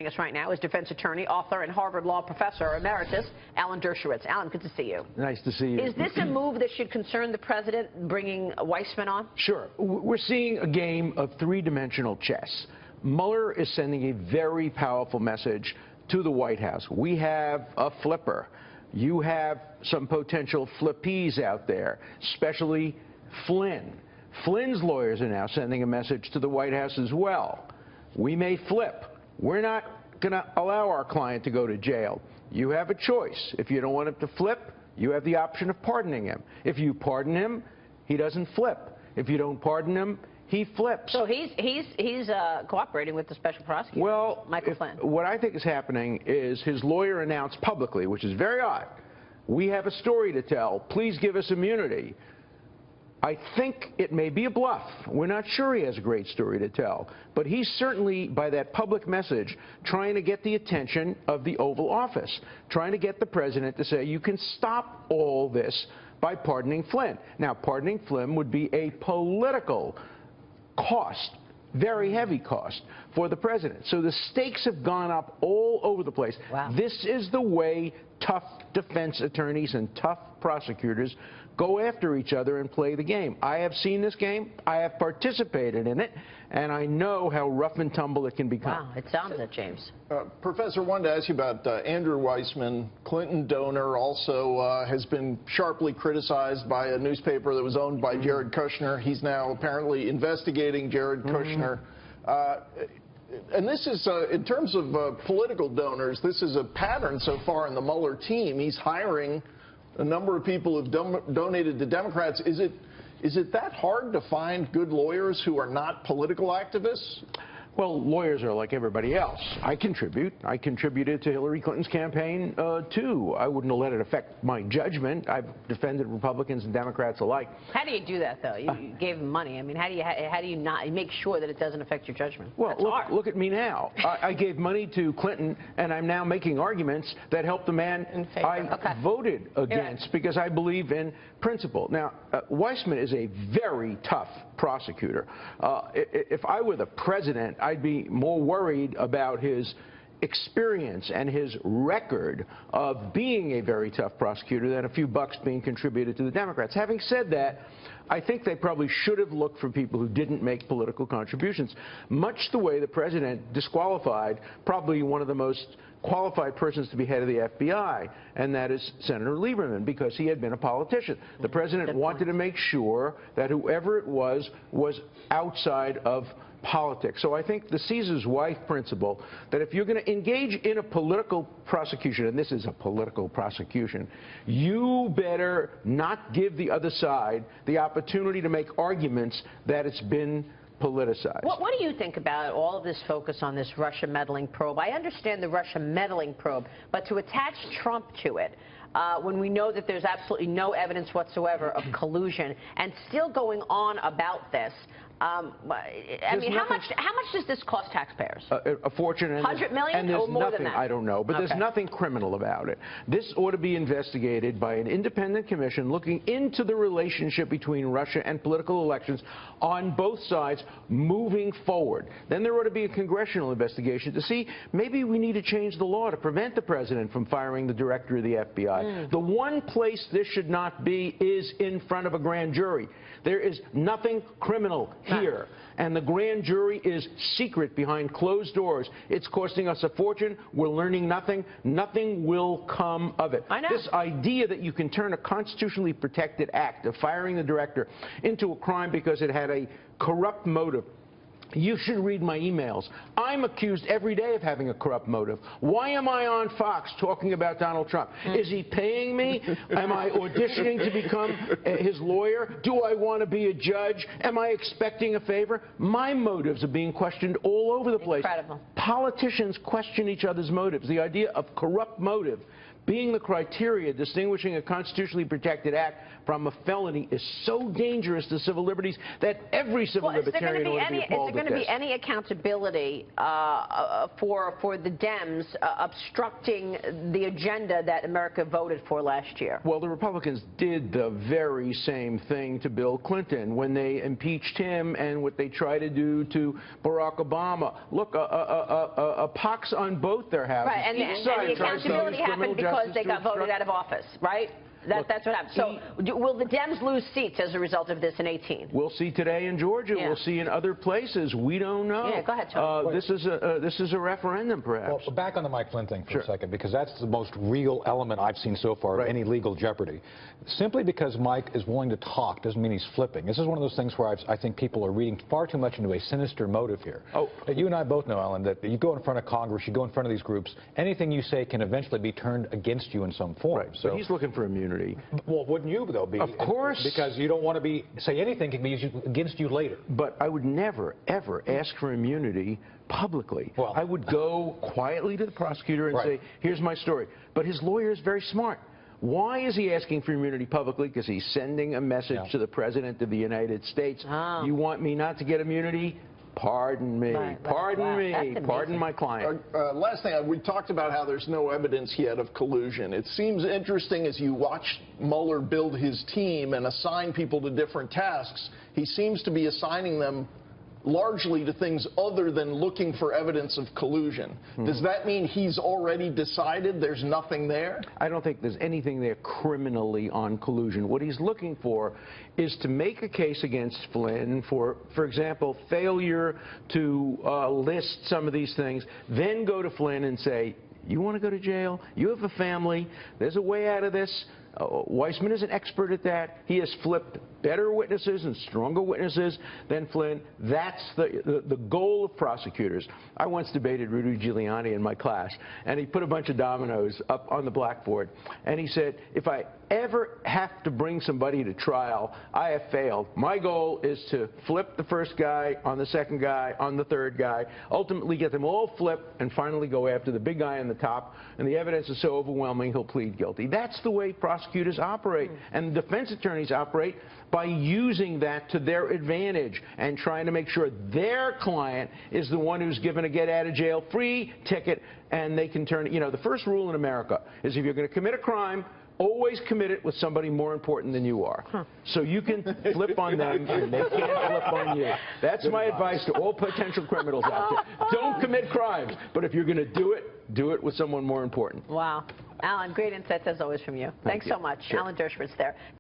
Joining us right now is defense attorney, author, and Harvard Law professor emeritus, Alan Dershowitz. Alan, good to see you. Nice to see you. Is this a move that should concern the president, bringing Weissman on? Sure. We're seeing a game of three-dimensional chess. Mueller is sending a very powerful message to the White House. We have a flipper. You have some potential flippies out there, especially Flynn. Flynn's lawyers are now sending a message to the White House as well. We may flip. We're not going to allow our client to go to jail. You have a choice. If you don't want him to flip, you have the option of pardoning him. If you pardon him, he doesn't flip. If you don't pardon him, he flips. So he's cooperating with the special prosecutor, well, Michael Flynn. What I think is happening is his lawyer announced publicly, which is very odd, we have a story to tell. Please give us immunity. I think it may be a bluff. We're not sure he has a great story to tell. But he's certainly, by that public message, trying to get the attention of the Oval Office, trying to get the president to say, you can stop all this by pardoning Flynn. Now, pardoning Flynn would be a political cost, very heavy cost for the president. So the stakes have gone up all over the place. Wow. This is the way tough defense attorneys and tough prosecutors go after each other and play the game. I have seen this game. I have participated in it, and I know how rough and tumble it can become. Wow, it sounds it, James. Professor, I wanted to ask you about Andrew Weissman, Clinton donor, also has been sharply criticized by a newspaper that was owned by Jared Kushner. He's now apparently investigating Jared Kushner. And this is, in terms of political donors, this is a pattern so far in the Mueller team. He's hiring a number of people who've donated to Democrats. Is it that hard to find good lawyers who are not political activists? Well, lawyers are like everybody else. I contribute. I contributed to Hillary Clinton's campaign, too. I wouldn't have let it affect my judgment. I've defended Republicans and Democrats alike. How do you do that, though? You gave them money. I mean, how do you not make sure that it doesn't affect your judgment? Well, look at me now. I gave money to Clinton, and I'm now making arguments that help the man I voted against because I believe in principle. Now, Weissman is a very tough prosecutor. If I were the president, I'd be more worried about his experience and his record of being a very tough prosecutor than a few bucks being contributed to the Democrats. Having said that, I think they probably should have looked for people who didn't make political contributions, much the way the president disqualified probably one of the most qualified persons to be head of the FBI, and that is Senator Lieberman, because he had been a politician. The president wanted to make sure that whoever it was outside of politics. So I think the Caesar's wife principle, that if you're going to engage in a political prosecution, and this is a political prosecution, you better not give the other side the opportunity to make arguments that it's been politicized. What do you think about all of this focus on this Russia meddling probe? I understand the Russia meddling probe, but to attach Trump to it, when we know that there's absolutely no evidence whatsoever of collusion, and still going on about this, I mean, how much does this cost taxpayers? A fortune. And 100 million and there's or more nothing, than that? I don't know, but there's nothing criminal about it. This ought to be investigated by an independent commission looking into the relationship between Russia and political elections on both sides moving forward. Then there ought to be a congressional investigation to see maybe we need to change the law to prevent the president from firing the director of the FBI. The one place this should not be is in front of a grand jury. There is nothing criminal here, and the grand jury is secret behind closed doors. It's costing us a fortune. We're learning nothing. Nothing will come of it. I know. This idea that you can turn a constitutionally protected act of firing the director into a crime because it had a corrupt motive. You should read my emails. I'm accused every day of having a corrupt motive. Why am I on Fox talking about Donald Trump? Is he paying me? Am I auditioning to become his lawyer? Do I want to be a judge? Am I expecting a favor? My motives are being questioned all over the place. Incredible. Politicians question each other's motives. The idea of corrupt motive being the criteria distinguishing a constitutionally protected act from a felony is so dangerous to civil liberties that every civil libertarian ought to be appalled at this. Is there going to be any accountability for the Dems obstructing the agenda that America voted for last year? Well, the Republicans did the very same thing to Bill Clinton when they impeached him and what they try to do to Barack Obama. Look, a pox on both their houses. Right, and the accountability happened because they got voted out of office, right? That's what happened. So will the Dems lose seats as a result of this in 2018? We'll see today in Georgia. Yeah. We'll see in other places. We don't know. Yeah, go ahead, Tony. This is a referendum, perhaps. Well, back on the Mike Flynn thing for a second, because that's the most real element I've seen so far of any legal jeopardy. Simply because Mike is willing to talk doesn't mean he's flipping. This is one of those things where I think people are reading far too much into a sinister motive here. You and I both know, Alan, that you go in front of Congress, you go in front of these groups, anything you say can eventually be turned against you in some form. Right. So he's looking for immunity. Well, wouldn't you, though, be? Of course. Because you don't want to say anything can be used against you later. But I would never, ever ask for immunity publicly. Well, I would go quietly to the prosecutor and say, here's my story. But his lawyer is very smart. Why is he asking for immunity publicly? Because he's sending a message to the President of the United States. You want me not to get immunity? Pardon me. Pardon me. Pardon my client. Last thing, we talked about how there's no evidence yet of collusion. It seems interesting as you watch Mueller build his team and assign people to different tasks, he seems to be assigning them largely to things other than looking for evidence of collusion. Does that mean he's already decided there's nothing there? I don't think there's anything there criminally on collusion. What he's looking for is to make a case against Flynn for example, failure to list some of these things, then go to Flynn and say, you want to go to jail? You have a family. There's a way out of this. Weissman is an expert at that. He has flipped better witnesses and stronger witnesses than Flynn. That's the goal of prosecutors. I once debated Rudy Giuliani in my class, and he put a bunch of dominoes up on the blackboard, and he said, if I ever have to bring somebody to trial, I have failed. My goal is to flip the first guy on the second guy on the third guy, ultimately get them all flipped, and finally go after the big guy on the top, and the evidence is so overwhelming he'll plead guilty. That's the way prosecutors operate, and defense attorneys operate by using that to their advantage and trying to make sure their client is the one who's given a get-out-of-jail-free ticket, and they can turn it. You know, the first rule in America is if you're going to commit a crime, always commit it with somebody more important than you are. So you can flip on them and they can't flip on you. That's my advice to all potential criminals out there. Don't commit crimes, but if you're going to do it with someone more important. Wow. Alan, great insights as always from you. Thanks so much. Sure. Alan Dershowitz there.